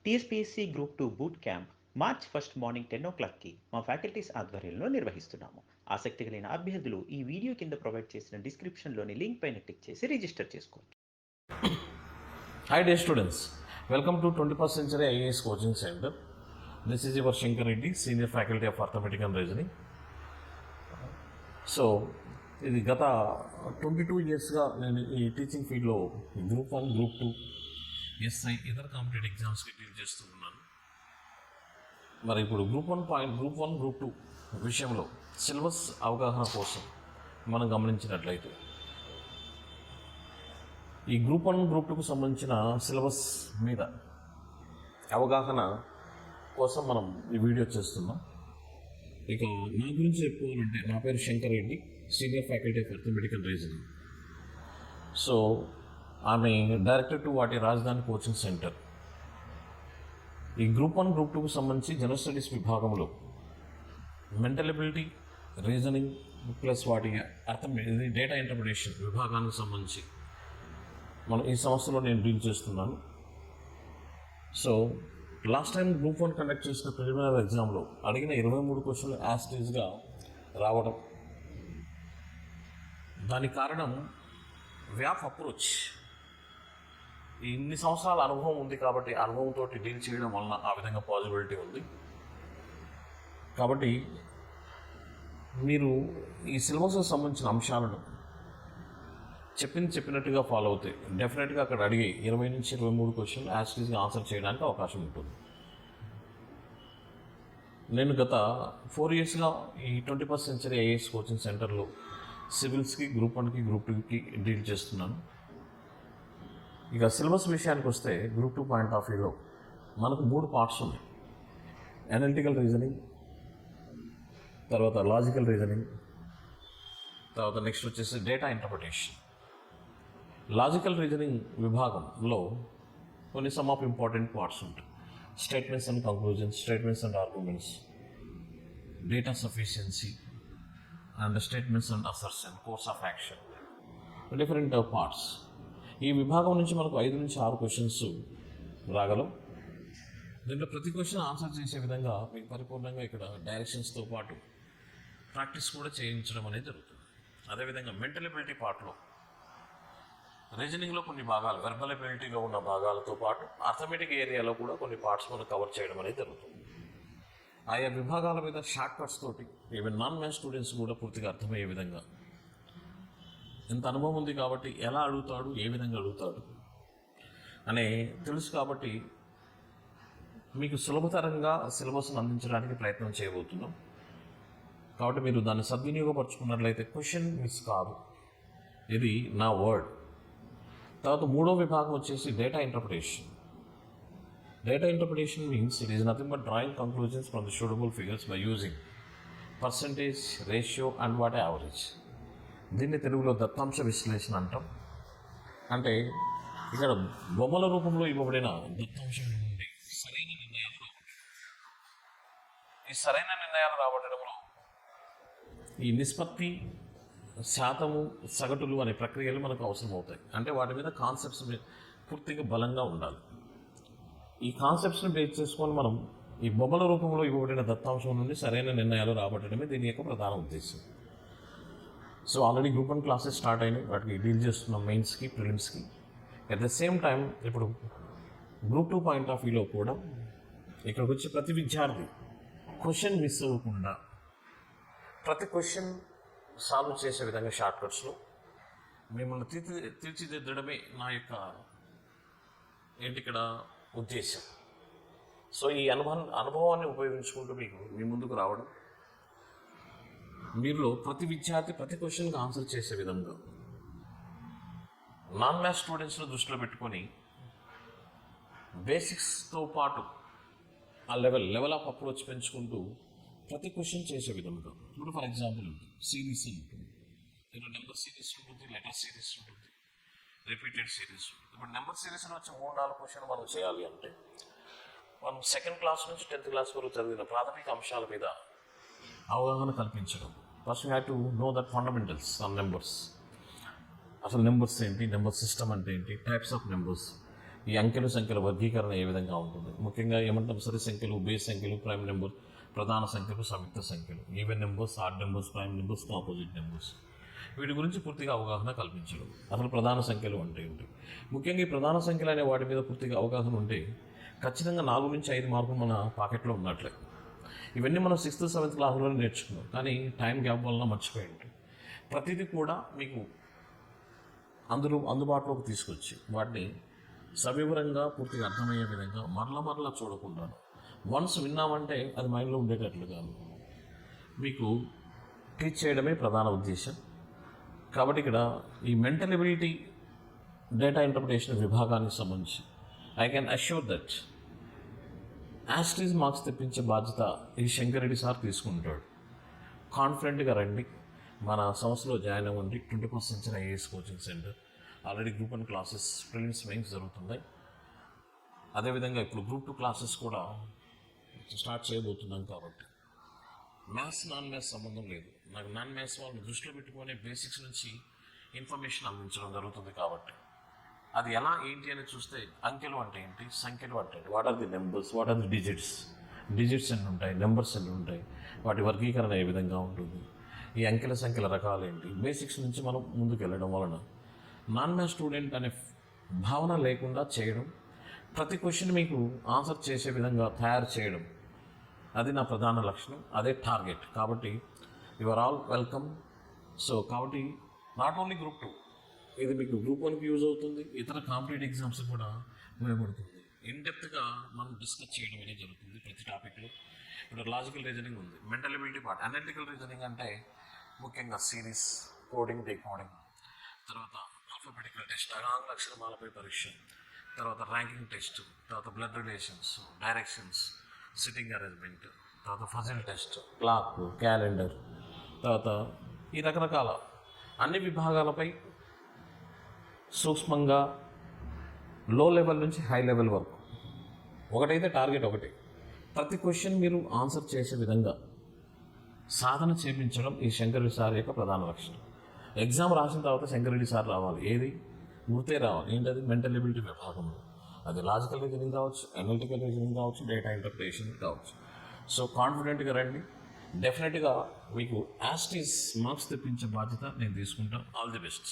TSPSC group 2 boot camp March 1 morning 10 o'clockకి మా faculties ఆధ్వర్యంలో నిర్వహిస్తున్నాము. ఆసక్తి కలిగిన అభ్యర్థులు ఈ వీడియో కింద ప్రొవైడ్ చేసిన డిస్క్రిప్షన్లోని లింక్ పైన క్లిక్ చేసి రిజిస్టర్ చేసుకోవచ్చు. Hi dear students, welcome to 21st Century IAS Coaching Center. This is your Shankar Reddy, Senior Faculty of Arithmetic and Reasoning. So ఇది గత 22 yearsగా నేను ఈ టీచింగ్ ఫీల్డ్లో గ్రూప్ 1, గ్రూప్ 2, ఎస్ఐ ఇతర కాంపిటేటివ్ ఎగ్జామ్స్కి డీల్ చేస్తూ ఉన్నాను. మరి ఇప్పుడు గ్రూప్ 1, గ్రూప్ 2 విషయంలో సిలబస్ అవగాహన కోసం మనం గమనించినట్లయితే ఈ గ్రూప్ 1, గ్రూప్ 2కు సంబంధించిన సిలబస్ మీద అవగాహన కోసం మనం ఈ వీడియో చేస్తున్నాం. ఇక నా గురించి చెప్పుకోవాలంటే నా పేరు Shankar Reddy, senior faculty of arithmetic and reasoning. So ఆమె డైరెక్టర్ టు వాటి రాజధాని కోచింగ్ సెంటర్. ఈ గ్రూప్ 1, గ్రూప్ 2కు సంబంధించి జనరల్ స్టడీస్ విభాగంలో మెంటల్ ఎబిలిటీ, రీజనింగ్ ప్లస్ వాటి డేటా ఇంటర్ప్రిటేషన్ విభాగానికి సంబంధించి మనం ఈ సంవత్సరంలో నేను డీల్ చేస్తున్నాను. So last time group 1 conduct చేసిన ప్రిలిమినరీ ఎగ్జామ్లో అడిగిన 23 క్వశ్చన్లు యాస్టేజ్గా రావడం, దానికి కారణం వ్యాప్ అప్రోచ్. ఇన్ని సంవత్సరాల అనుభవం ఉంది కాబట్టి అనుభవంతో డీల్ చేయడం వలన ఆ విధంగా పాసిబిలిటీ ఉంది. కాబట్టి మీరు ఈ సిలబస్కి సంబంధించిన అంశాలను చెప్పినట్టుగా ఫాలో అవుతే డెఫినెట్గా అక్కడ అడిగి 20 నుంచి 23 క్వశ్చన్లు యాస్టేజ్గా ఆన్సర్ చేయడానికి అవకాశం ఉంటుంది. నేను గత 4 yearsగా ఈ 21st Century IAS కోచింగ్ సెంటర్లో సివిల్స్కి, గ్రూప్ 1కి, గ్రూప్ 2కి డీల్ చేస్తున్నాను. ఇక సిలబస్ విషయానికి వస్తే గ్రూప్ 2 పాయింట్ ఆఫ్ వ్యూలో మనకు 3 పార్ట్స్ ఉన్నాయి. అనలిటికల్ రీజనింగ్, తర్వాత లాజికల్ రీజనింగ్, తర్వాత నెక్స్ట్ వచ్చేసి డేటా ఇంటర్ప్రిటేషన్. లాజికల్ రీజనింగ్ విభాగంలో కొన్ని సమ్ ఆఫ్ ఇంపార్టెంట్ పార్ట్స్ ఉంటాయి. Statements and conclusions, statements and arguments, data sufficiency and statements and assertion, course of action, different parts. ఈ విభాగం నుంచి మనకు 5 నుంచి 6 క్వశ్చన్స్ రాగలం. దీంట్లో ప్రతి క్వశ్చన్ ఆన్సర్ చేసే విధంగా మీకు పరిపూర్ణంగా ఇక్కడ డైరెక్షన్స్తో పాటు ప్రాక్టీస్ కూడా చేయించడం అనేది జరుగుతుంది. అదేవిధంగా మెంటల్ ఎబిలిటీ పార్ట్లో రీజనింగ్లో కొన్ని భాగాలు, వెర్బల్ ఎబిలిటీలో ఉన్న భాగాలతో పాటు అర్థమెటిక్ ఏరియాలో కూడా కొన్ని పార్ట్స్ మనం కవర్ చేయడం అనేది జరుగుతుంది. ఆయా విభాగాల మీద షార్ట్ కట్స్ తోటి ఈవెన్ నాన్ మ్యాథ్స్ స్టూడెంట్స్ కూడా పూర్తిగా అర్థమయ్యే విధంగా, ఎంత అనుభవం ఉంది కాబట్టి ఎలా అడుగుతాడు, ఏ విధంగా అడుగుతాడు అనే తెలుసు కాబట్టి మీకు సులభతరంగా సిలబస్ను అందించడానికి ప్రయత్నం చేయబోతున్నాం. కాబట్టి మీరు దాన్ని సద్వినియోగపరచుకున్నట్లయితే క్వశ్చన్ మిస్ కాదు. ఇది నా వర్డ్. తర్వాత 3వ విభాగం వచ్చేసి data interpretation. Data interpretation means it is nothing but drawing conclusions from the suitable figures by using percentage, ratio and what average. దీన్ని తెలుగులో దత్తాంశ విశ్లేషణ అంటాం. అంటే ఇక్కడ బొమ్మల రూపంలో ఇవ్వబడిన దత్తాంశం నుండి సరైన నిర్ణయాలు రాబట్టడంలో ఈ నిష్పత్తి, శాతము, సగటులు అనే ప్రక్రియలు మనకు అవసరం అవుతాయి. అంటే వాటి మీద కాన్సెప్ట్స్ పూర్తిగా బలంగా ఉండాలి. ఈ కాన్సెప్ట్స్ని బేస్ చేసుకొని మనం ఈ బొమ్మల రూపంలో ఇవ్వబడిన దత్తాంశం నుండి సరైన నిర్ణయాలు రాబట్టడమే దీని యొక్క ప్రధాన ఉద్దేశం. So already group 1 classes start అయినాయి, వాటికి డీల్ చేస్తున్నాం మెయిన్స్కి, ప్రిలిమ్స్కి. అట్ ద సేమ్ టైం ఇప్పుడు గ్రూప్ 2 పాయింట్ ఆఫ్ వ్యూలో కూడా ఇక్కడికి వచ్చే ప్రతి విద్యార్థి క్వశ్చన్ మిస్ అవ్వకుండా ప్రతి క్వశ్చన్ సాల్వ్ చేసే విధంగా షార్ట్ కట్స్లో మిమ్మల్ని తీర్చిదిద్దడమే నా యొక్క ఇక్కడ ఉద్దేశం. సో ఈ అనుభవాన్ని ఉపయోగించుకుంటూ మీ ముందుకు రావడం, మీరులో ప్రతి విద్యార్థి ప్రతి క్వశ్చన్కి ఆన్సర్ చేసే విధంగా నాన్ మ్యాథ్స్ స్టూడెంట్స్ను దృష్టిలో పెట్టుకొని బేసిక్స్తో పాటు ఆ లెవెల్ ఆఫ్ అప్రోచ్ పెంచుకుంటూ ప్రతి క్వశ్చన్ చేసే విధంగా. ఇప్పుడు ఫర్ ఎగ్జాంపుల్ సిరీస్ ఉంటుంది, దీంట్లో నెంబర్ సిరీస్ ఉంటుంది, లెటర్ సిరీస్ ఉంటుంది, రిపీటెడ్ సిరీస్. ఇప్పుడు నెంబర్ సిరీస్లో వచ్చే 3-4 క్వశ్చన్ మనం చేయాలి అంటే మనం 2nd క్లాస్ నుంచి 10th క్లాస్ వరకు చదివిన ప్రాథమిక అంశాల మీద అవగాహన కల్పించడం. First you have to know that fundamentals on numbers. అసలు నెంబర్స్ ఏంటి, నెంబర్ సిస్టమ్ అంటే ఏంటి, టైప్స్ ఆఫ్ నెంబర్స్, ఈ అంకెలు సంఖ్యల వర్గీకరణ ఏ విధంగా ఉంటుంది, ముఖ్యంగా ఏమంటాం సరి సంఖ్యలు, బేస్ సంఖ్యలు, ప్రైమ్ నెంబర్, ప్రధాన సంఖ్యలు, సంయుక్త సంఖ్యలు, even numbers, odd numbers, prime numbers, composite numbers, వీటి గురించి పూర్తిగా అవగాహన కల్పించడం. అసలు ప్రధాన సంఖ్యలు అంటే ఏంటి, ముఖ్యంగా ఈ ప్రధాన సంఖ్యలు అనే వాటి మీద పూర్తిగా అవగాహన ఉంటే ఖచ్చితంగా 4 నుంచి 5 మార్కులు మన పాకెట్లో ఉన్నట్లే. ఇవన్నీ మనం 6th 7th క్లాసులో నేర్చుకున్నాం, కానీ టైం గ్యాప్ వలన మర్చిపోయి ఉంటాం. ప్రతిదీ కూడా మీకు అందుబాటులోకి తీసుకొచ్చి వాటిని సవివరంగా పూర్తిగా అర్థమయ్యే విధంగా మరలా చూడకుండా వన్స్ విన్నామంటే అది మైండ్లో ఉండేటట్లుగా మీకు టీచ్ చేయడమే ప్రధాన ఉద్దేశం. కాబట్టి ఇక్కడ ఈ మెంటల్ ఎబిలిటీ డేటా ఇంటర్ప్రిటేషన్ విభాగానికి సంబంధించి ఐ కెన్ అష్యూర్ దట్ యాస్టీస్ మార్క్స్ తెప్పించే బాధ్యత ఈ శంకరెడ్డి సార్ తీసుకుంటాడు. కాన్ఫిడెంట్గా రండి, మన సంస్థలో జాయిన్ అవ్వండి. 21st Century IAS coaching centre already group 1 classes, prelims, mains జరుగుతున్నాయి. అదేవిధంగా ఇప్పుడు గ్రూప్ 2 క్లాసెస్ కూడా స్టార్ట్ చేయబోతున్నాం. కాబట్టి మ్యాథ్స్ నాన్ మ్యాథ్స్ సంబంధం లేదు. నాకు నాన్ మ్యాథ్స్ వాళ్ళని దృష్టిలో పెట్టుకొని బేసిక్స్ నుంచి ఇన్ఫర్మేషన్ అందించడం జరుగుతుంది. కాబట్టి అది ఎలా ఏంటి అని చూస్తే అంకెలు అంటే ఏంటి, సంఖ్యలు అంటే ఏంటి, what are the numbers, what are the digits ఎన్ని ఉంటాయి, నెంబర్స్ ఎన్ని ఉంటాయి, వాటి వర్గీకరణ ఏ విధంగా ఉంటుంది, ఈ అంకెల సంఖ్యల రకాలు ఏంటి, బేసిక్స్ నుంచి మనం ముందుకు వెళ్ళడం వలన నాన్ మ్యాథ్స్ స్టూడెంట్ అనే భావన లేకుండా చేయడం, ప్రతి క్వశ్చన్ మీకు ఆన్సర్ చేసే విధంగా తయారు చేయడం, అది నా ప్రధాన లక్ష్యం, అదే టార్గెట్. కాబట్టి you are all welcome. So కాబట్టి నాట్ ఓన్లీ గ్రూప్ 2, ఇది మీకు గ్రూప్ 1కి యూజ్ అవుతుంది, ఇతర కాంపిటేటివ్ ఎగ్జామ్స్ కూడా ఉపయోగపడుతుంది. ఇన్డెప్త్గా మనం డిస్కస్ చేయడం అనేది జరుగుతుంది ప్రతి టాపిక్లో. ఇప్పుడు లాజికల్ రీజనింగ్ ఉంది, mental ability part, analytical reasoning అంటే ముఖ్యంగా సిరీస్, కోడింగ్, డీకోడింగ్, తర్వాత ఆల్ఫాబెటికల్ టెస్ట్, ఆంగ్ల అక్షరమాలపై పరీక్ష, తర్వాత ర్యాంకింగ్ టెస్ట్, తర్వాత blood relations, directions, sitting arrangement, తర్వాత ఫజిల్ టెస్ట్, క్లాక్, క్యాలెండర్, తర్వాత ఈ రకరకాల అన్ని విభాగాలపై సూక్ష్మంగా లో లెవెల్ నుంచి హై లెవెల్ వరకు ఒకటైతే టార్గెట్ ఒకటి, ప్రతి క్వశ్చన్ మీరు ఆన్సర్ చేసే విధంగా సాధన చేయించడం ఈ శంకరెడ్డి సార్ యొక్క ప్రధాన లక్ష్యం. ఎగ్జామ్ రాసిన తర్వాత శంకరెడ్డి సార్ రావాలి, ఏది గుర్తే రావాలి, ఏంటది మెంటల్ ఎబిలిటీ విభాగంలో. అది లాజికల్ రీజనింగ్ కావచ్చు, అనలిటికల్ రీజనింగ్ కావచ్చు, డేటా ఇంటర్ప్రిటేషన్ కావచ్చు. సో కాన్ఫిడెంట్గా రండి, డెఫినెట్గా మీకు యాస్టీస్ మార్క్స్ తెప్పించే బాధ్యత నేను తీసుకుంటాను. All the best.